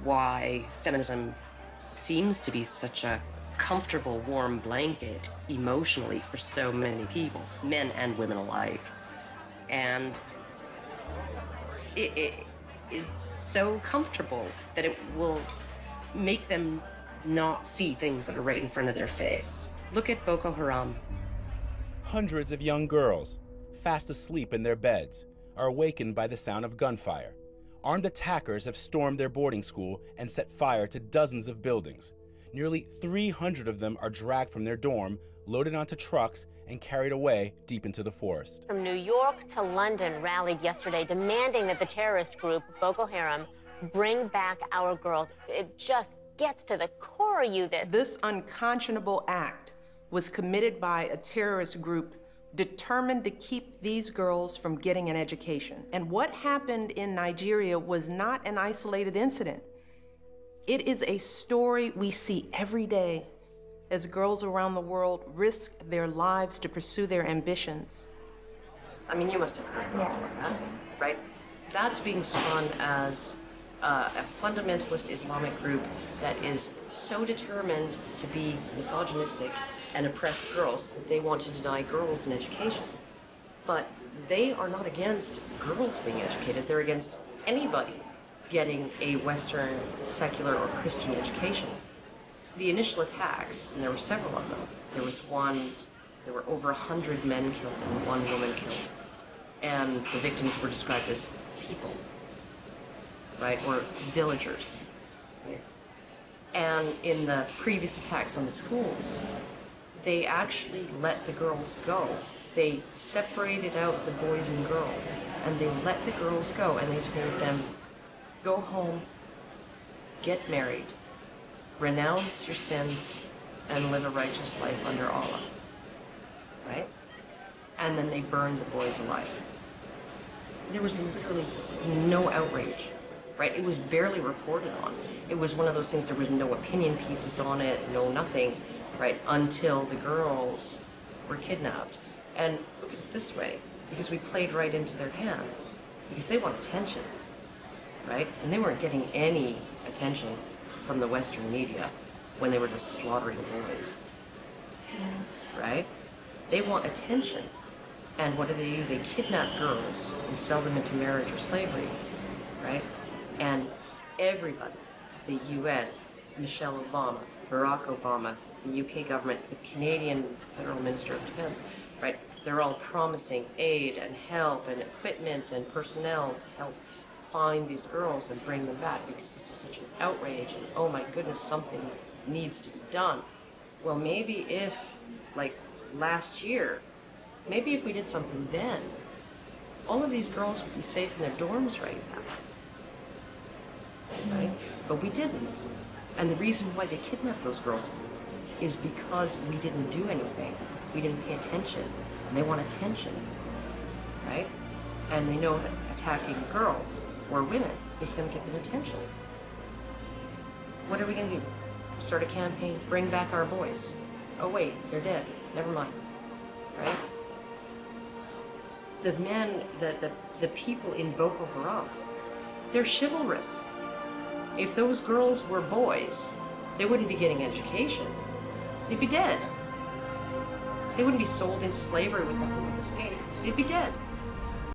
why feminism seems to be such a comfortable, warm blanket emotionally for so many people, men and women alike. And it's so comfortable that it will make them not see things that are right in front of their face. Look at Boko Haram. Hundreds of young girls, fast asleep in their beds, are awakened by the sound of gunfire. Armed attackers have stormed their boarding school and set fire to dozens of buildings. Nearly 300 of them are dragged from their dorm, loaded onto trucks, and carried away deep into the forest. From New York to London rallied yesterday demanding that the terrorist group Boko Haram bring back our girls. It just gets to the core of you, This unconscionable act was committed by a terrorist group determined to keep these girls from getting an education. And what happened in Nigeria was not an isolated incident. It is a story we see every day as girls around the world risk their lives to pursue their ambitions. I mean, you must have heard about that, right? That's being spun as a fundamentalist Islamic group that is so determined to be misogynistic and oppress girls that they want to deny girls an education. But they are not against girls being educated. They're against anybody getting a Western, secular, or Christian education. The initial attacks, and there were several of them, there were over 100 men killed and 1 woman killed. And the victims were described as people, right, or villagers. And in the previous attacks on the schools, they actually let the girls go. They separated out the boys and girls, and they let the girls go, and they told them, go home, get married, renounce your sins, and live a righteous life under Allah, right? And then they burned the boys alive. There was literally no outrage, right? It was barely reported on. It was one of those things, there was no opinion pieces on it, no nothing, right? Until the girls were kidnapped. And look at it this way, because we played right into their hands, because they want attention, right? And they weren't getting any attention from the Western media when they were just slaughtering boys, right? They want attention. And what do? They kidnap girls and sell them into marriage or slavery, right? And everybody, the UN, Michelle Obama, Barack Obama, the UK government, the Canadian Federal Minister of Defense, right? They're all promising aid and help and equipment and personnel to help find these girls and bring them back, because this is such an outrage and oh my goodness, something needs to be done. Well, maybe if, like last year, maybe if we did something then, all of these girls would be safe in their dorms right now, right? But we didn't. And the reason why they kidnapped those girls is because we didn't do anything. We didn't pay attention. And they want attention, right? And they know that attacking girls or women is going to get them attention. What are we going to do? Start a campaign, bring back our boys. Oh wait, they're dead. Never mind, right? The men, the people in Boko Haram, they're chivalrous. If those girls were boys, they wouldn't be getting education. They'd be dead. They wouldn't be sold into slavery with the hope of escape. They'd be dead.